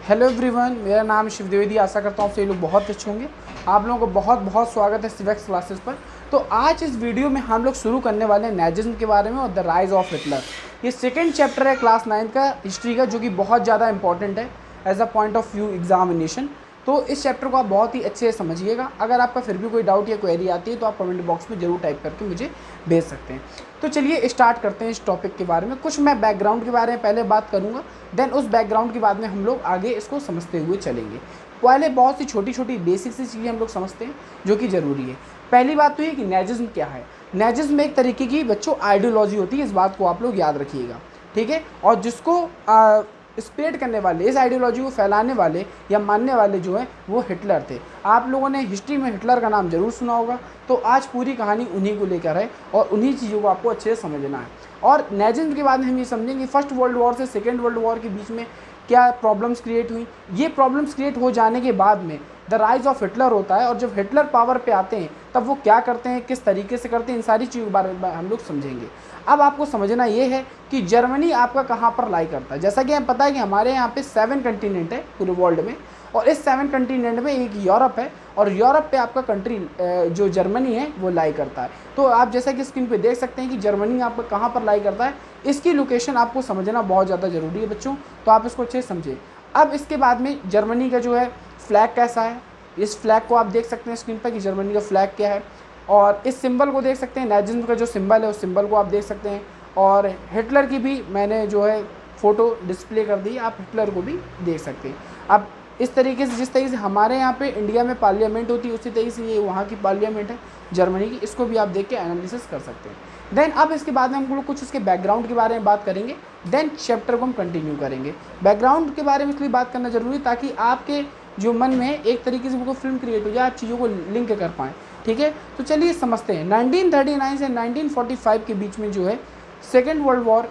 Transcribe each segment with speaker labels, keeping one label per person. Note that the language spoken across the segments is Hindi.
Speaker 1: हेलो एवरीवन, मेरा नाम शिव द्विवेदी। आशा करता हूँ आप सभी लोग बहुत अच्छे होंगे। आप लोगों को बहुत बहुत स्वागत है सिवेक्स क्लासेस पर। तो आज इस वीडियो में हम लोग शुरू करने वाले हैं नाजिज्म के बारे में और द राइज ऑफ हिटलर। ये सेकंड चैप्टर है क्लास 9 का हिस्ट्री का, जो कि बहुत ज़्यादा इंपॉर्टेंट है as a point of view examination. तो इस चैप्टर को आप बहुत ही अच्छे से समझिएगा। अगर आपका फिर भी कोई डाउट या क्वेरी आती है तो आप कमेंट बॉक्स में ज़रूर टाइप करके मुझे भेज सकते हैं। तो चलिए स्टार्ट करते हैं इस टॉपिक के बारे में। कुछ मैं बैकग्राउंड के बारे में पहले बात करूँगा, देन उस बैकग्राउंड के बाद में हम लोग आगे इसको समझते हुए चलेंगे। पहले बहुत सी छोटी छोटी बेसिक सी चीज़ें हम लोग समझते हैं जो कि ज़रूरी है। पहली बात तो ये कि नाजिज्म क्या है। नाजिज्म एक तरीके की बच्चों आइडियोलॉजी होती है, इस बात को आप लोग याद रखिएगा, ठीक है। और जिसको स्प्रेड करने वाले, इस आइडियोलॉजी को फैलाने वाले या मानने वाले जो हैं वो हिटलर थे। आप लोगों ने हिस्ट्री में हिटलर का नाम जरूर सुना होगा। तो आज पूरी कहानी उन्हीं को लेकर है और उन्हीं चीज़ों को आपको अच्छे से समझना है। और नाजिज्म के बाद हम ये समझेंगे फर्स्ट वर्ल्ड वॉर से सेकेंड वर्ल्ड वॉर के बीच में क्या प्रॉब्लम्स क्रिएट हुई। ये प्रॉब्लम्स क्रिएट हो जाने के बाद में द राइज ऑफ हिटलर होता है, और जब हिटलर पावर पे आते हैं तब वो क्या करते हैं, किस तरीके से करते हैं, इन सारी चीज़ों के बारे में हम लोग समझेंगे। अब आपको समझना ये है कि जर्मनी आपका कहाँ पर लाई करता है। जैसा कि हमें पता है कि हमारे यहाँ पे 7 कंटिनेंट है पूरे वर्ल्ड में, और इस 7 कंटिनेंट में एक यूरोप है, और यूरोप पे आपका कंट्री जो जर्मनी है वो लाई करता है। तो आप जैसा कि स्क्रीन पे देख सकते हैं कि जर्मनी आपका कहाँ पर लाई करता है, इसकी लोकेशन आपको समझना बहुत ज़्यादा ज़रूरी है बच्चों। तो आप इसको अच्छे से समझिए। अब इसके बाद में जर्मनी का जो है फ्लैग कैसा है, इस फ्लैग को आप देख सकते हैं स्क्रीन पर कि जर्मनी का फ्लैग क्या है। और इस सिंबल को देख सकते हैं, नाजिज्म का जो सिंबल है उस सिंबल को आप देख सकते हैं। और हिटलर की भी मैंने जो है फ़ोटो डिस्प्ले कर दी, आप हिटलर को भी देख सकते हैं। अब इस तरीके से, जिस तरीके से हमारे यहाँ पे इंडिया में पार्लियामेंट होती है उसी तरीके से ये वहाँ की पार्लियामेंट है जर्मनी की, इसको भी आप देख के एनालिसिस कर सकते हैं। देन अब इसके बाद में हम लोग कुछ इसके बैकग्राउंड के बारे में बात करेंगे, देन चैप्टर को हम कंटिन्यू करेंगे। बैकग्राउंड के बारे में इसलिए बात करना ज़रूरी ताकि आपके जो मन में एक तरीके से वो फिल्म क्रिएट हो जाए, आप चीज़ों को लिंक कर पाएँ, ठीक है। तो चलिए समझते हैं। 1939 से 1945 के बीच में जो है सेकेंड वर्ल्ड वॉर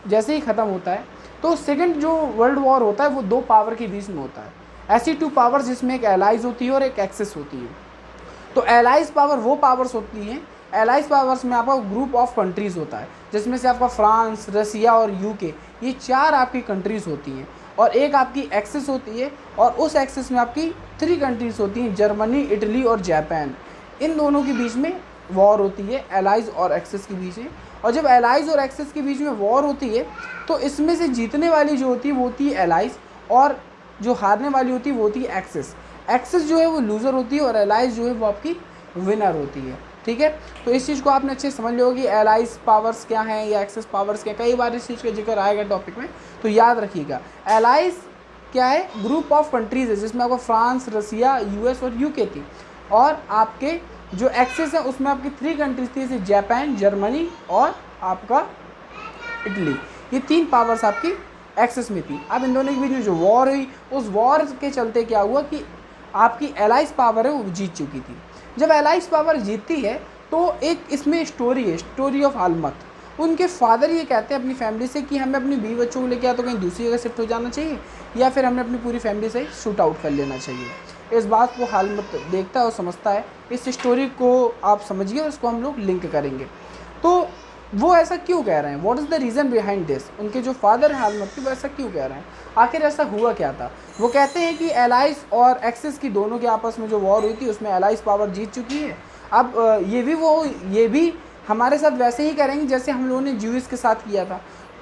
Speaker 1: जैसे ही ख़त्म होता है, तो सेकेंड जो वर्ल्ड वॉर होता है वो 2 पावर के बीच में होता है। ऐसी 2 पावर्स जिसमें एक एलाइज होती है और एक एक्सेस होती है। तो एलाइज पावर वो पावर्स होती हैं, एलाइज पावर्स में आपका ग्रुप ऑफ कंट्रीज़ होता है, जिसमें से आपका फ्रांस, रसिया और यूके, ये 4 आपकी कंट्रीज़ होती हैं। और एक आपकी एक्सेस होती है, और उस एक्सेस में आपकी 3 कंट्रीज़ होती हैं, जर्मनी, इटली और जापान। इन दोनों के बीच में वॉर होती है, एलाइज और एक्सेस के बीच में। और जब एलाइज और एक्सेस के बीच में वॉर होती है तो इसमें से जीतने वाली जो होती है वो होती है एलाइज, और जो हारने वाली होती है वो होती है एक्सेस। एक्सेस जो है वो लूज़र होती है और एलाइज जो है वो आपकी विनर होती है, ठीक है। तो इस चीज़ को आपने अच्छे से समझ लिया होगा कि एलाइज पावर्स क्या हैं या एक्सेस पावर्स क्या, कई बार इस चीज़ का जिक्र आएगा टॉपिक में, तो याद रखिएगा। एलाइज क्या है, ग्रुप ऑफ कंट्रीज़ है जिसमें आपको फ्रांस, रसिया, यूएस और यूके थी। और आपके जो एक्सेस है उसमें आपकी 3 कंट्रीज थी, जैसे जापान, जर्मनी और आपका इटली। ये 3 पावर्स आपकी एक्सेस में थी। अब इन दोनों के बीच में जो वॉर हुई, उस वॉर के चलते क्या हुआ कि आपकी एलाइज पावर है वो जीत चुकी थी। जब एलाइज पावर जीतती है तो एक इसमें स्टोरी है, स्टोरी ऑफ हालमत। उनके फादर ये कहते हैं अपनी फैमिली से कि हमें अपनी बीवी बच्चों को लेकर या तो कहीं दूसरी जगह शिफ्ट हो जाना चाहिए, या फिर हमें अपनी पूरी फैमिली से शूट आउट कर लेना चाहिए। इस बात को हालमत देखता है और समझता है। इस स्टोरी को आप समझिए और इसको हम लोग लिंक करेंगे। तो वो ऐसा क्यों कह रहे हैं, what is the reason behind this. उनके जो फादर हैं हालमत की, वो ऐसा क्यों कह रहे हैं, आखिर ऐसा हुआ क्या था। वो कहते हैं कि एलाइज और एक्सेस की दोनों के आपस में जो वॉर हुई थी उसमें एलाइज पावर जीत चुकी है। अब ये भी हमारे साथ वैसे ही करेंगे जैसे हम लोगों ने ज्यूज़ के साथ किया था।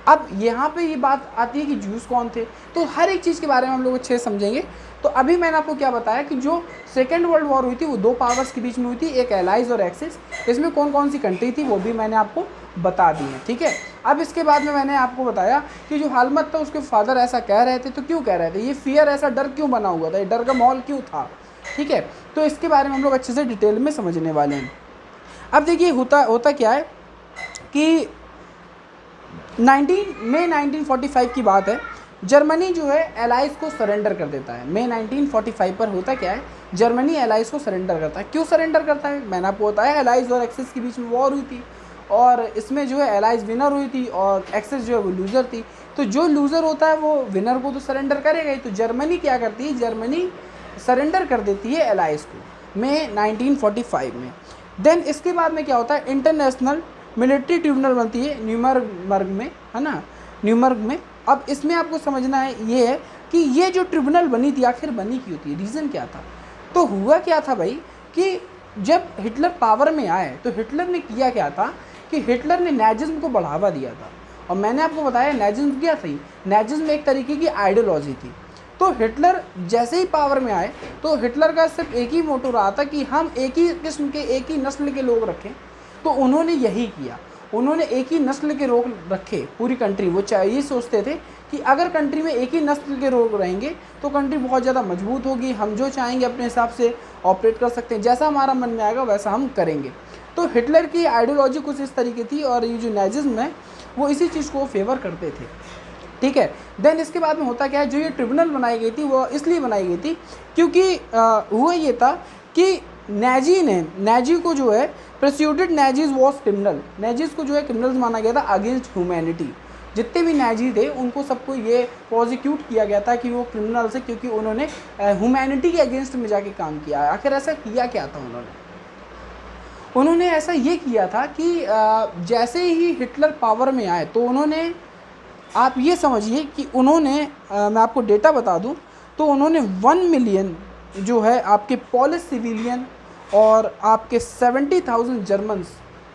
Speaker 1: अब यहाँ पे ये बात आती है कि ज्यूज़ कौन थे, तो हर एक चीज़ के बारे में हम लोग अच्छे से समझेंगे। तो अभी मैंने आपको क्या बताया कि जो सेकेंड वर्ल्ड वॉर हुई थी वो 2 पावर्स के बीच में हुई थी, एक एलाइज और एक्सेस। इसमें कौन कौन सी कंट्री थी वो भी मैंने आपको बता दी है, ठीक है। अब इसके बाद में मैंने आपको बताया कि जो हालमत था उसके फादर ऐसा कह रहे थे, तो क्यों कह रहे थे, ये फियर, ऐसा डर क्यों बना हुआ था, ये डर का माहौल क्यों था, ठीक है। तो इसके बारे में हम लोग अच्छे से डिटेल में समझने वाले हैं। अब देखिए होता क्या है कि 19 मई 1945 की बात है। जर्मनी जो है एलाइज को सरेंडर कर देता है। मई 1945 पर होता क्या है, जर्मनी एलाइज को सरेंडर करता है। क्यों सरेंडर करता है, मैंने आपको बताया एलाइज और एक्सेस के बीच में वॉर हुई थी, और इसमें जो है एलाइज विनर हुई थी और एक्सेस जो है वो लूज़र थी। तो जो लूज़र होता है वो विनर को तो सरेंडर करेगा ही। तो जर्मनी क्या करती है, जर्मनी सरेंडर कर देती है एलाइज को मई 1945 में। देन इसके बाद में क्या होता है, इंटरनेशनल मिलिट्री ट्रिब्यूनल बनती है न्यूरम्बर्ग में, है ना, न्यूरम्बर्ग में। अब इसमें आपको समझना है ये है कि ये जो ट्रिब्यूनल बनी थी आखिर बनी क्यों थी, रीज़न क्या था। तो हुआ क्या था भाई कि जब हिटलर पावर में आए तो हिटलर ने किया क्या था कि हिटलर ने नाजिज्म को बढ़ावा दिया था। और मैंने आपको बताया नाजिज्म क्या थी, नाजिज्म एक तरीके की आइडियोलॉजी थी। तो हिटलर जैसे ही पावर में आए तो हिटलर का सिर्फ एक ही मोटो रहा था कि हम एक ही किस्म के, एक ही नस्ल के लोग रखें। तो उन्होंने यही किया, उन्होंने एक ही नस्ल के लोग रखे पूरी कंट्री। वो ये सोचते थे कि अगर कंट्री में एक ही नस्ल के लोग रहेंगे तो कंट्री बहुत ज़्यादा मजबूत होगी, हम जो चाहेंगे अपने हिसाब से ऑपरेट कर सकते हैं, जैसा हमारा मन में आएगा वैसा हम करेंगे। तो हिटलर की आइडियोलॉजी कुछ इस तरीके थी और ये जो नाजिज्म है वो इसी चीज़ को फेवर करते थे, ठीक है। देन इसके बाद में होता क्या है, जो ये ट्रिब्यूनल बनाई गई थी वो इसलिए बनाई गई थी क्योंकि हुआ ये था कि नाजी को जो है prosecuted Nazis was criminal, Nazis को जो है क्रिमिनल्स माना गया था अगेंस्ट ह्यूमैनिटी। जितने भी नाजी थे उनको सबको ये प्रोसिक्यूट किया गया था कि वो क्रिमिनल्स है क्योंकि उन्होंने ह्यूमैनिटी के अगेंस्ट में जाके काम किया। आखिर ऐसा किया क्या था उन्होंने ऐसा ये किया था कि जैसे ही हिटलर पावर में आए तो उन्होंने, आप ये समझिए कि उन्होंने मैं आपको डेटा बता दूं तो उन्होंने 1 मिलियन जो है आपके पोलिश सिविलियन और आपके 70,000 जर्मन्स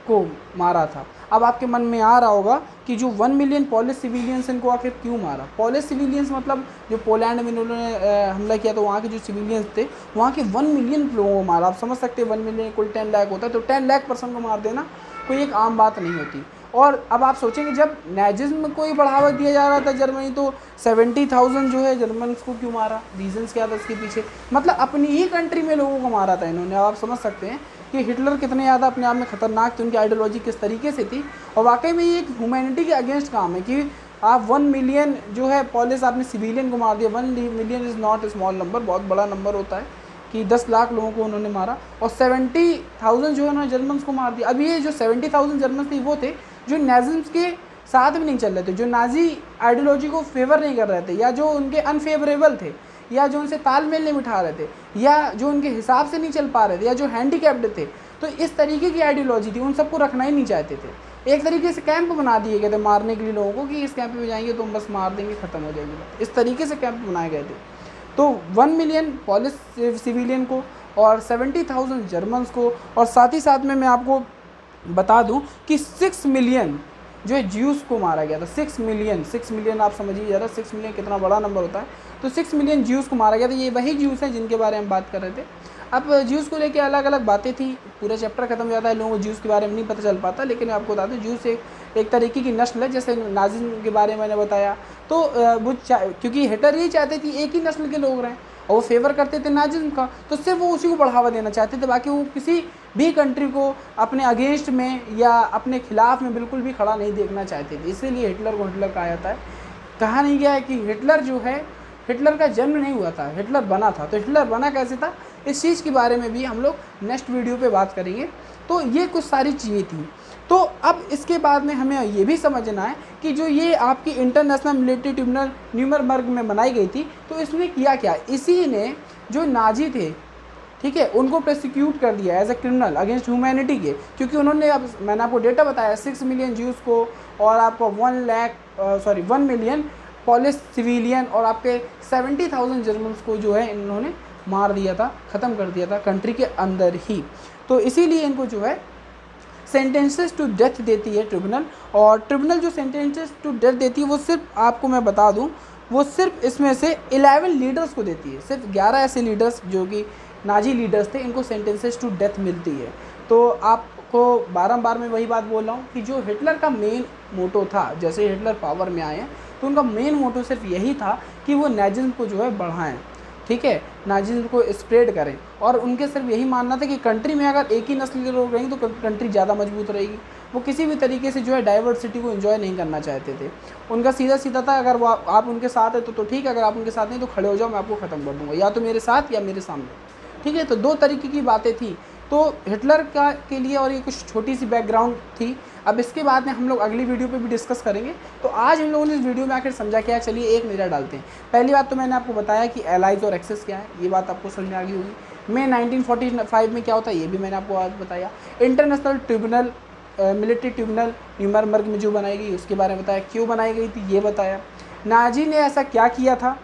Speaker 1: को मारा था। अब आपके मन में आ रहा होगा कि जो 1 मिलियन पोलिश सिविलियंस इनको आखिर क्यों मारा। पोलिश सिविलियंस मतलब जो पोलैंड में उन्होंने हमला किया तो वहाँ के जो सिविलियंस थे वहाँ के 1 मिलियन लोगों को मारा। आप समझ सकते हैं 1 मिलियन कुल 10 लाख होता है, तो 10 लाख पर्सन को मार देना कोई एक आम बात नहीं होती। और अब आप सोचेंगे जब नाजिज्म को ही बढ़ावा दिया जा रहा था जर्मनी, तो 70,000 जो है जर्मन्स को क्यों मारा, रीजंस क्या था इसके पीछे। मतलब अपनी ही कंट्री में लोगों को मारा था इन्होंने। आप समझ सकते हैं कि हिटलर कितने ज़्यादा अपने आप में खतरनाक थे, उनकी आइडियोलॉजी किस तरीके से थी। और वाकई में ये एक ह्यूमैनिटी के अगेंस्ट काम है कि आप 1 मिलियन जो है पोलिश आपने सिविलियन को मार दिया। 1 million is not a small number, बहुत बड़ा नंबर होता है कि 10 लाख लोगों को उन्होंने मारा। और 70,000 जो है उन्होंने जर्मन्स को मार दिया। अब ये जो 70,000 जर्मन्स थे वो थे जो नाजिज्म के साथ भी नहीं चल रहे थे, जो नाजी आइडियोलॉजी को फेवर नहीं कर रहे थे, या जो उनके अनफेवरेबल थे, या जो उनसे तालमेल नहीं बिठा रहे थे, या जो उनके हिसाब से नहीं चल पा रहे थे, या जो हैंडीकैप्ड थे। तो इस तरीके की आइडियोलॉजी थी, उन सबको रखना ही नहीं चाहते थे। एक तरीके से कैंप बना दिए गए थे मारने के लिए लोगों को कि इस कैंप में जाएंगे तो हम बस मार देंगे, ख़त्म हो जाएगी बात। इस तरीके से कैंप बनाए गए थे। तो 1 मिलियन पोलिश सिविलियन को और 70,000 जर्मन्स को, और साथ ही साथ में मैं आपको बता दूं कि 6 मिलियन जो है ज्यूस को मारा गया था। 6 मिलियन आप समझिए ज़रा, 6 मिलियन कितना बड़ा नंबर होता है। तो 6 मिलियन ज्यूस को मारा गया था। ये वही ज्यूस हैं जिनके बारे में हम बात कर रहे थे। अब ज्यूस को लेके अलग अलग बातें थी, पूरा चैप्टर खत्म हो जाता है, लोगों को ज्यूस के बारे में नहीं पता चल पाता। लेकिन मैं आपको बता दूं ज्यूस एक तरीके की नस्ल है, जैसे नाजिज्म के बारे में मैंने बताया। तो वो क्योंकि हिटलर ये चाहते थे एक ही नस्ल के लोग रहें और वो फेवर करते थे नाजिज्म का, तो सिर्फ वो उसी को बढ़ावा देना चाहते थे। बाकी वो किसी भी कंट्री को अपने अगेंस्ट में या अपने खिलाफ में बिल्कुल भी खड़ा नहीं देखना चाहते थे। इसीलिए हिटलर को हिटलर कहा जाता है। कहा नहीं गया है कि हिटलर जो है, हिटलर का जन्म नहीं हुआ था, हिटलर बना था। तो हिटलर बना कैसे था, इस चीज़ के बारे में भी हम लोग नेक्स्ट वीडियो पे बात करेंगे। तो ये कुछ सारी चीज़ें थी। तो अब इसके बाद में हमें ये भी समझना है कि जो ये आपकी इंटरनेशनल मिलिट्री ट्रिब्यूनल न्यूरम्बर्ग में बनाई गई थी, तो इसने किया क्या, इसी ने जो नाजी थे, ठीक है, उनको प्रोसिक्यूट कर दिया as a criminal against humanity के। क्योंकि उन्होंने, अब मैंने आपको डेटा बताया, 6 मिलियन ज्यूस को और आपको 1 मिलियन पोलिश सिविलियन और आपके 70,000 जर्मन्स को जो है इन्होंने मार दिया था, ख़त्म कर दिया था कंट्री के अंदर ही। तो इसीलिए इनको जो है सेंटेंसेस टू डेथ देती है ट्रिब्यूनल। और ट्रिब्यूनल जो सेंटेंसेस टू डेथ देती है वो सिर्फ, आपको मैं बता दूं, वो सिर्फ इसमें से 11 लीडर्स को देती है। सिर्फ 11 ऐसे लीडर्स जो कि नाजी लीडर्स थे, इनको सेंटेंसेस टू डेथ मिलती है। तो आपको बारंबार मैं वही बात बोल रहा हूँ कि जो हिटलर का मेन मोटो था, जैसे हिटलर पावर में आए हैं तो उनका मेन मोटो सिर्फ यही था कि वो नाजिज्म को जो है बढ़ाएं, ठीक है, नाजिज्म को स्प्रेड करें। और उनके सिर्फ यही मानना था कि कंट्री में अगर एक ही नस्ल के लोग रहेंगे तो कंट्री ज़्यादा मजबूत रहेगी। वो किसी भी तरीके से जो है डाइवर्सिटी को एंजॉय नहीं करना चाहते थे। उनका सीधा सीधा था, अगर वो आप उनके साथ है तो ठीक है, अगर आप उनके साथ नहीं तो खड़े हो जाओ, मैं आपको ख़त्म कर दूँगा, या तो मेरे साथ या मेरे सामने, ठीक है। तो 2 तरीके की बातें थी तो हिटलर का के लिए। और ये कुछ छोटी सी बैकग्राउंड थी। अब इसके बाद में हम लोग अगली वीडियो पे भी डिस्कस करेंगे। तो आज हम लोगों ने इस वीडियो में आखिर समझा क्या है, चलिए एक नज़र डालते हैं। पहली बात तो मैंने आपको बताया कि एलाइज और एक्सेस क्या है, ये बात आपको समझ में आ गई होगी। मैं 1945 में क्या होता है ये भी मैंने आपको आज बताया। International tribunal, military tribunal Nuremberg में जो बनाई गई उसके बारे में बताया, क्यों बनाई गई थी ये बताया। नाजी ने ऐसा क्या किया था,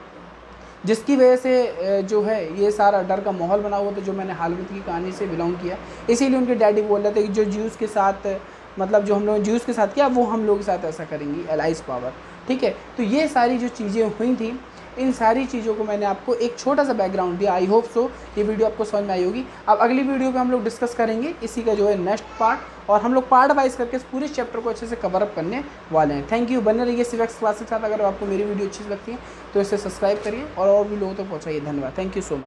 Speaker 1: जिसकी वजह से जो है ये सारा डर का माहौल बना हुआ था, जो मैंने हालवित की कहानी से बिलोंग किया। इसीलिए उनके डैडी बोल रहे थे कि जो ज्यूज़ के साथ, मतलब जो हम लोग ज्यूज़ के साथ किया वो हम लोग के साथ ऐसा करेंगी एलाइज पावर। ठीक है, तो ये सारी जो चीज़ें हुई थी, इन सारी चीज़ों को मैंने आपको एक छोटा सा बैकग्राउंड दिया। आई होप सो ये वीडियो आपको समझ में आई होगी। अब अगली वीडियो पे हम लोग डिस्कस करेंगे इसी का जो है नेक्स्ट पार्ट, और हम लोग पार्ट वाइज करके इस पूरे चैप्टर को अच्छे से कवर अप करने वाले हैं। थैंक यू, बने रहिए सिवेक्स क्लास के साथ। अगर आपको मेरी वीडियो अच्छी लगती है तो इसे सब्सक्राइब करिए और भी लोगों तक पहुँचाइए। धन्यवाद, थैंक यू सो मच।